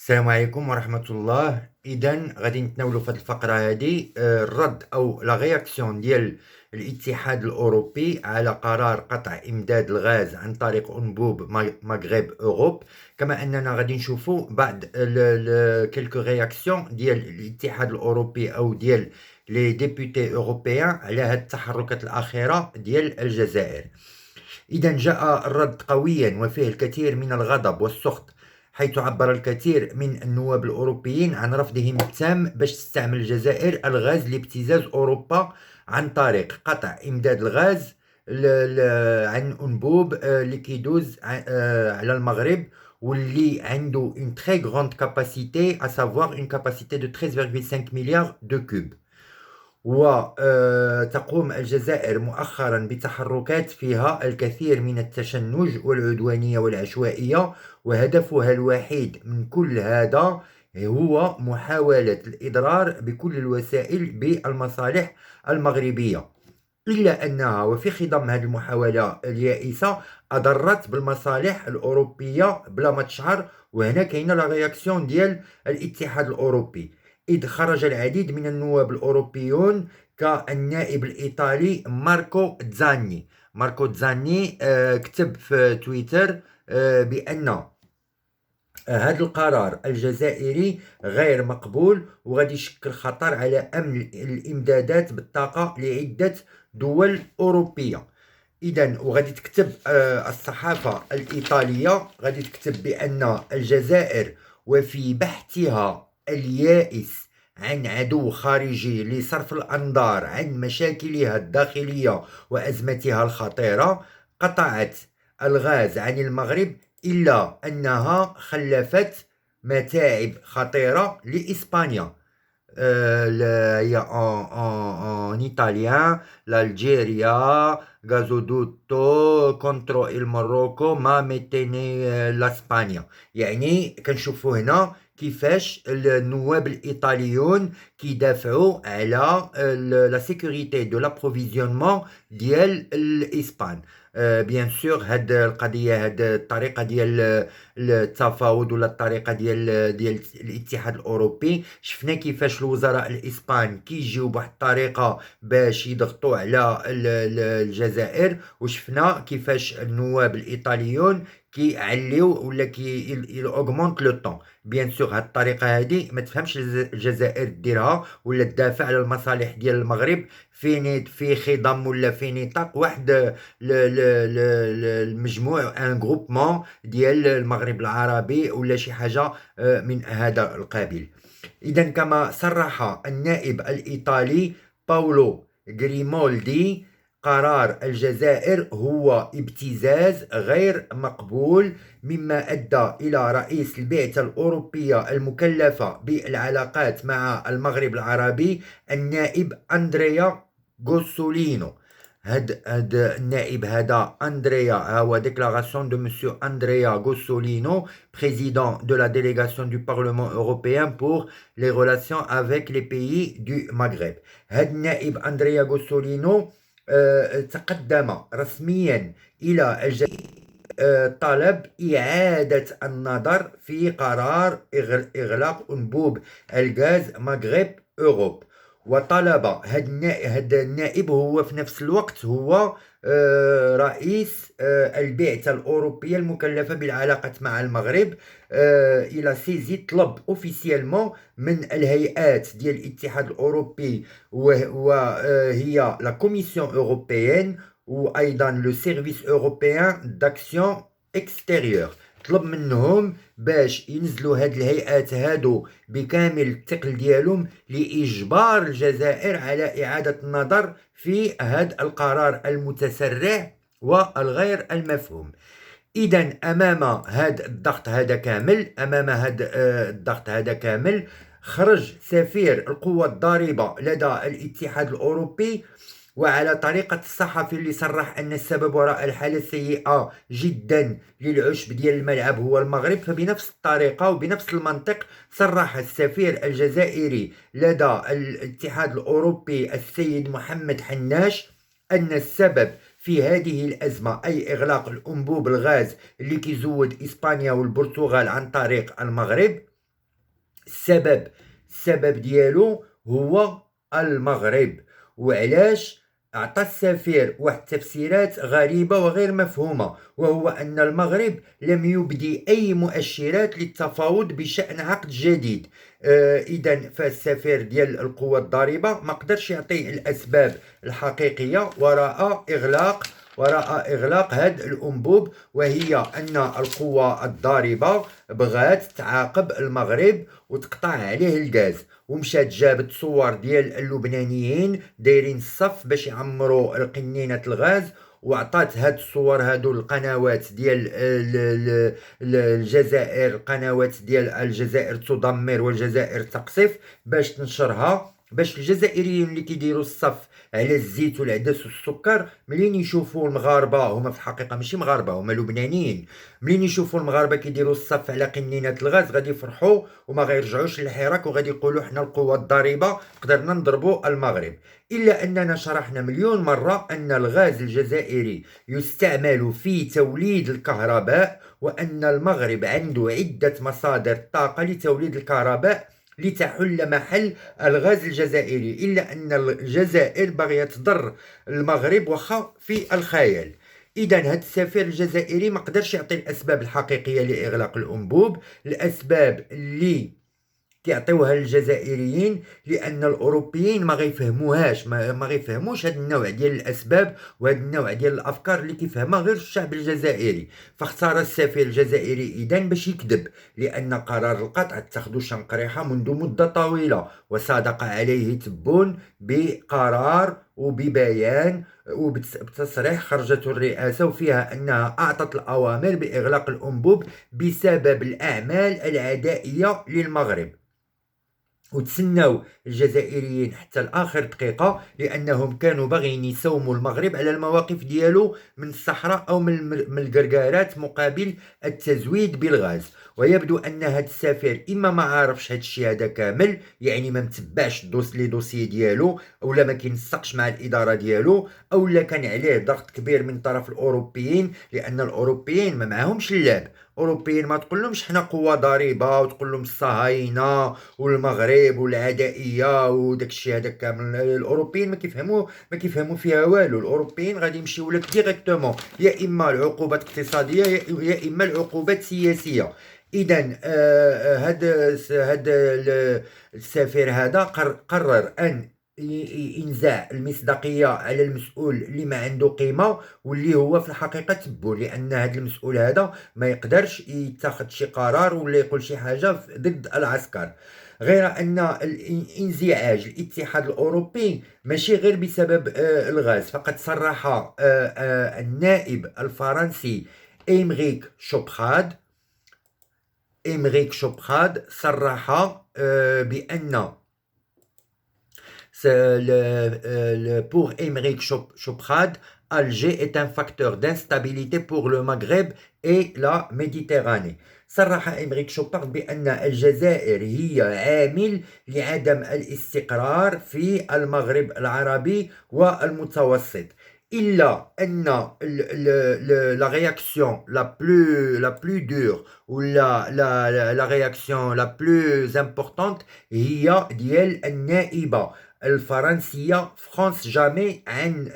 السلام عليكم ورحمة الله. إذا غادي نتناولوا في هذه الفقرة هذه الرد أو لا رياكسيون ديال الاتحاد الأوروبي على قرار قطع إمداد الغاز عن طريق أنبوب مغرب أوروب. كما أننا غادي نشوفوا بعض كيلكو رياكسيون ديال الاتحاد الأوروبي أو ديال لي ديبوتي أوروبيان على هذه التحركات الأخيرة ديال الجزائر. إذا جاء الرد قويا وفيه الكثير من الغضب والسخط، حيث عبر الكثير من النواب الأوروبيين عن رفضهم التام باش تستعمل الجزائر الغاز لابتزاز أوروبا عن طريق قطع إمداد الغاز عن أنبوب اللي كيدوز على المغرب، واللي عنده une très grande capacité à savoir une capacité de 13,5 milliards de cubes. وتقوم الجزائر مؤخرا بتحركات فيها الكثير من التشنج والعدوانية والعشوائية، وهدفها الوحيد من كل هذا هو محاولة الإضرار بكل الوسائل بالمصالح المغربية، إلا أنها وفي خضم هذه المحاولة اليائسة أضرت بالمصالح الأوروبية بلا ما تشعر. وهنا كاينة لا رياكسيون ديال الاتحاد الأوروبي، إذ خرج العديد من النواب الأوروبيون كالنائب الإيطالي ماركو تزاني كتب في تويتر بأن هذا القرار الجزائري غير مقبول وغادي يشكل خطر على أمن الإمدادات بالطاقة لعدة دول أوروبية. إذا وغادي تكتب الصحافة الإيطالية غادي تكتب بأن الجزائر وفي بحثها اليائس عن عدو خارجي لصرف الأنظار عن مشاكلها الداخلية وأزمتها الخطيرة قطعت الغاز عن المغرب، إلا أنها خلفت متاعب خطيرة لإسبانيا. هي en italien l'Algérie gazoducto contro il Marocco ma ميتيني لاسبانيا. يعني كنشوفوا هنا كيفاش النواب الإيطاليون كيدافعوا على لا سيكوريتي دو لابروفيزيونمون ديال الإسبان. بيان سور هاد القضيه، هاد الطريقه ديال التفاوض ولا الطريقه ديال الاتحاد الاوروبي، شفنا كيفاش الوزراء الاسبان كيجيو بواحد الطريقه باش يضغطوا على الجزائر، وشفنا كيفاش النواب الايطاليون كيعليو ولا كي اوغمونت لو طون. بيان سور هاد الطريقه هادي ما تفهمش الجزائر ديرها ولا تدافع على المصالح ديال المغرب في خضم ولا في نطاق واحد المجموع ان جروبمون ديال المغرب العربي ولا شي حاجه من هذا القبيل. اذا كما صرح النائب الايطالي باولو غريمولدي، قرار الجزائر هو ابتزاز غير مقبول، مما ادى الى رئيس البعثه الاوروبيه المكلفه بالعلاقات مع المغرب العربي النائب اندريا غوسولينو. هاد النائب هذا اندريا هو déclaration de monsieur Andrea Gossolino, président de la délégation du Parlement européen pour les relations avec les pays du Maghreb. هاد النائب اندريا غوسولينو تقدم رسميا إلى طلب إعادة النظر في قرار إغلاق أنبوب الغاز مغرب أوروب، وطلب هذا النائب هو في نفس الوقت هو رئيس البعثة الأوروبية المكلفة بالعلاقات مع المغرب. إلى سيزي طلب أوفيسيالمون من الهيئات ديال الاتحاد الأوروبي، وهي لا كوميسيون أوروبيين وايضا لو سيرفيس اوروبيان داكسيون اكستيريور، طلب منهم باش ينزلوا هاد الهيئات هادو بكامل الثقل ديالهم لاجبار الجزائر على اعاده النظر في هاد القرار المتسرع والغير المفهوم. اذا امام هذا الضغط هذا كامل خرج سفير القوى الضاربه لدى الاتحاد الاوروبي، وعلى طريقة الصحفي اللي صرح أن السبب وراء الحالة السيئة جدا للعشب ديال الملعب هو المغرب، فبنفس الطريقة وبنفس المنطق صرح السفير الجزائري لدى الاتحاد الأوروبي السيد محمد حناش أن السبب في هذه الأزمة أي إغلاق الأنبوب الغاز اللي كيزود إسبانيا والبرتغال عن طريق المغرب السبب ديالو هو المغرب. وعلاش؟ عطى السفير واحد التفسيرات غريبة وغير مفهومة، وهو أن المغرب لم يبدي أي مؤشرات للتفاوض بشأن عقد جديد. إذا فالسفير ديال القوى الضاربة ما قدرش يعطي الأسباب الحقيقية وراء إغلاق هذا الأنبوب، وهي أن القوى الضاربة بغات تعاقب المغرب وتقطع عليه الغاز، ومشات جابت صور ديال اللبنانيين دايرين الصف باش يعمروا القنينة الغاز، وعطات هاد الصور هادو القنوات ديال الجزائر، القنوات ديال الجزائر تدمر والجزائر تقصف، باش تنشرها، باش الجزائريين اللي كيديروا الصف على الزيت والعدس والسكر ملين يشوفوا المغاربه، هما في الحقيقه ماشي مغاربه، هما لبنانيين، ملين يشوفوا المغاربه كيديروا الصف على قنينه الغاز غادي يفرحوا وما غيرجعوش للحراك، وغادي يقولوا حنا القوى الضاربه قدرنا نضربوا المغرب. الا اننا شرحنا مليون مره ان الغاز الجزائري يستعمل في توليد الكهرباء، وان المغرب عنده عده مصادر طاقه لتوليد الكهرباء لتحل محل الغاز الجزائري، إلا أن الجزائر باغية تضر المغرب وخا في الخيال. إذا هاد السفير الجزائري ما قدرش يعطي الأسباب الحقيقية لإغلاق الأنبوب، الأسباب اللي كيعطيوها الجزائريين، لان الاوروبيين ما غيفهموهاش، ما غيفهموش هذا النوع ديال الاسباب وهذا النوع ديال الافكار اللي كيفهمها غير الشعب الجزائري. فاختار السفير الجزائري اذا باش يكذب، لان قرار القطع اتخذوا شنقريحه منذ مده طويله، وصادق عليه تبون بقرار وببيان وبتصريح خرجته الرئاسة، وفيها أنها أعطت الأوامر بإغلاق الأنبوب بسبب الأعمال العدائية للمغرب. وتسناو الجزائريين حتى لآخر دقيقة، لأنهم كانوا باغيين يساوموا المغرب على المواقف ديالو من الصحراء أو من القرقارات مقابل التزويد بالغاز. ويبدو أن هاد السفير إما ما عارفش هاد الشيء هذا كامل، يعني ما متبعش لي دوسي ديالو، أولا ما كينسقش مع الإدارة ديالو، أولا كان عليه ضغط كبير من طرف الأوروبيين، لأن الأوروبيين ما معهمش اللعب. أوروبيين ما تقولهمش حنا قوة ضاربة وتقول لهم الصهاينة والمغرب والعدائيه وداك الشيء هذا كامل. الاوروبيين ما كيفهموا فيها والو. الاوروبيين غادي يمشيو لك ديريكتومون، يا اما العقوبات اقتصاديه يا اما العقوبات سياسيه. اذا هذا السفير هذا قرر ان انزاع المصداقيه على المسؤول اللي ما عنده قيمه، واللي هو في الحقيقه تبو، لان هذا المسؤول هذا ما يقدرش يتخذ شي قرار ولا يقول شي حاجه ضد العسكر. غير ان الانزعاج الاتحاد الاوروبي ماشي غير بسبب الغاز، فقد صرح النائب الفرنسي إمريك شوبخاد صرح بان pour Émeric Choprade, Alger est un facteur d'instabilité pour le Maghreb et la Méditerranée. صرح إمريك شوبارد بأن الجزائر هي عامل لعدم الاستقرار في المغرب العربي والمتوسط، إلا أن la réaction la plus dure ou la réaction la plus importante هي ديال النائبة الفرنسية فرانس جامي عن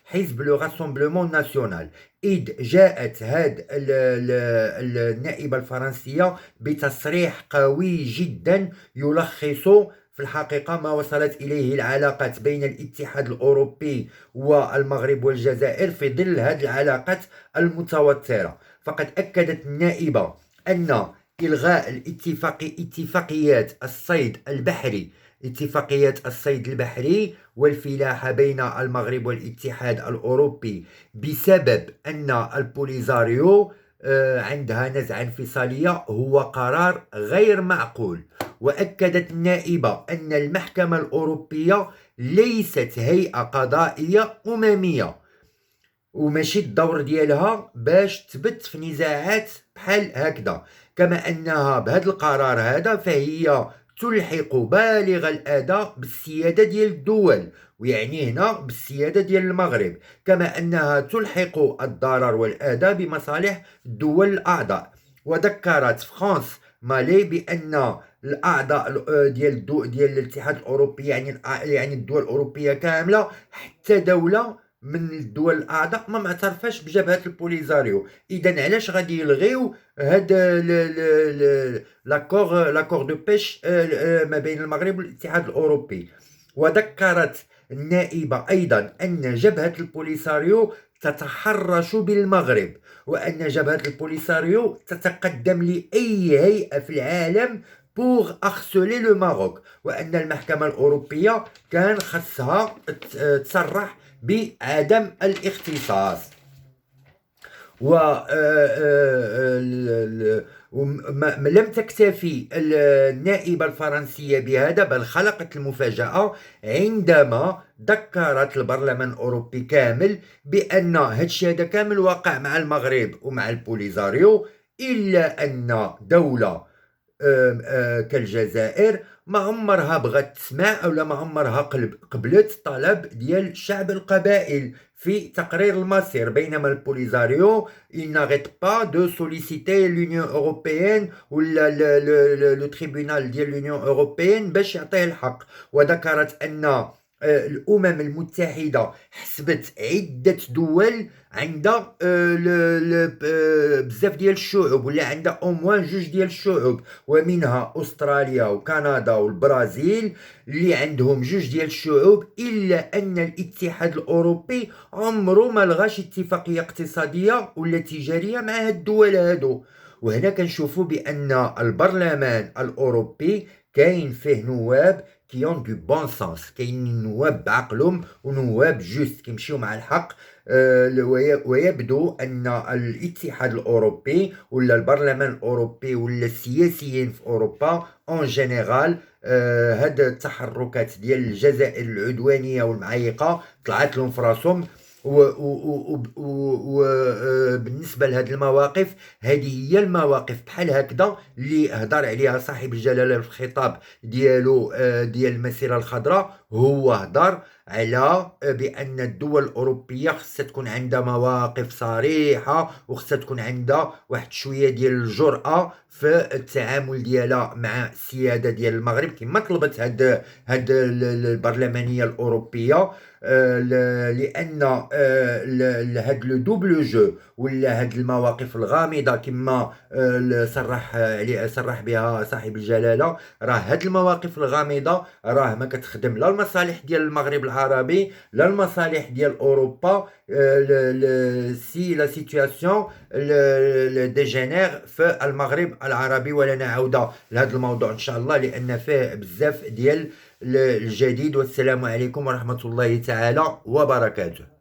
حزب لو راسومبلومون ناسيونال، إذ جاءت هذه النائبة الفرنسية بتصريح قوي جدا يلخص في الحقيقة ما وصلت إليه العلاقات بين الاتحاد الأوروبي والمغرب والجزائر في ظل هذه العلاقات المتوترة. فقد أكدت النائبة أن إلغاء اتفاقيات الصيد البحري والفلاحة بين المغرب والاتحاد الأوروبي بسبب أن البوليزاريو عندها نزعة انفصالية هو قرار غير معقول. وأكدت النائبة أن المحكمة الأوروبية ليست هيئة قضائية أممية، وماشي الدور ديالها باش تبت في نزاعات بحال هكذا، كما أنها بهذا القرار هذا فهي تلحق بالغ الأذى بالسيادة ديال الدول، ويعني هنا بالسيادة ديال المغرب، كما أنها تلحق الضرر والأذى بمصالح الدول الأعضاء. وذكرت فرانس مالي بأن الاعضاء ديال الاتحاد الاوروبي، يعني الدول الاوروبيه كامله، حتى دوله من الدول الاعضاء ما معترفاش بجبهه البوليزاريو. اذا علاش غادي يلغيو هاد لاكور دو بيش ما بين المغرب والاتحاد الاوروبي؟ وذكرت النائبه ايضا ان جبهه البوليساريو تتحرش بالمغرب، وأن جبهة البوليساريو تتقدم لأي هيئة في العالم بوغ أغسولي لو ماروك، وأن المحكمة الأوروبية كان خصها تصرح بعدم الاختصاص. لم تكتفي النائبة الفرنسية بهذا، بل خلقت المفاجأة عندما ذكرت البرلمان الأوروبي كامل بأن هادشي هذا كامل واقع مع المغرب ومع البوليزاريو، إلا أن دولة كالجزائر ما عمرها بغات تسمع ولا ما عمرها قبلت طلب ديال شعب القبائل في تقرير المصير، بينما البوليزاريو il n'arrête pas de solliciter l'Union européenne ولا لو تريبونال ديال l'Union européenne باش يعطيه الحق. وذكرت أن الأمم المتحدة حسبت عدة دول عندها بزاف ديال الشعوب، ولا عندها أوموان جوج ديال الشعوب، ومنها أستراليا وكندا والبرازيل اللي عندهم جوج ديال الشعوب، إلا أن الاتحاد الأوروبي عمره ما لغاش اتفاقية اقتصادية ولا تجارية مع هاد الدول هادو. وهنا كنشوفوا بأن البرلمان الأوروبي كاين فيه نواب كيون دو بون سانس، كاين نواب بعقلهم ونواب جوست كيمشيو مع الحق. ويبدو أن الاتحاد الأوروبي ولا البرلمان الأوروبي ولا السياسيين في أوروبا اون جينيرال هاد التحركات ديال الجزائر العدوانية والمعيقة طلعت لهم في راسهم. وبالنسبة لهذه المواقف، هذه هي المواقف بحال هكذا اللي هضر عليها صاحب الجلالة في الخطاب ديالو ديال المسيرة الخضراء. هو هضر على بأن الدول الأوروبية خصها تكون عندها مواقف صريحة، وخصها تكون عندها واحد شوية ديال الجرأة في التعامل ديالها مع السيادة ديال المغرب، كما طلبت هاد البرلمانية الأوروبية. لأن هاد لو دوبل جو ولا هاد المواقف الغامضة كما صرح بها صاحب الجلالة، راه هاد المواقف الغامضة راه ما كتخدم لا المصالح ديال المغرب العربي لا المصالح ديال أوروبا. سي لا سيتوياسيون ديجينير في المغرب العربي. ولنا عودة لهذا الموضوع إن شاء الله، لأن فيه بزاف ديال الجديد. والسلام عليكم ورحمة الله تعالى وبركاته.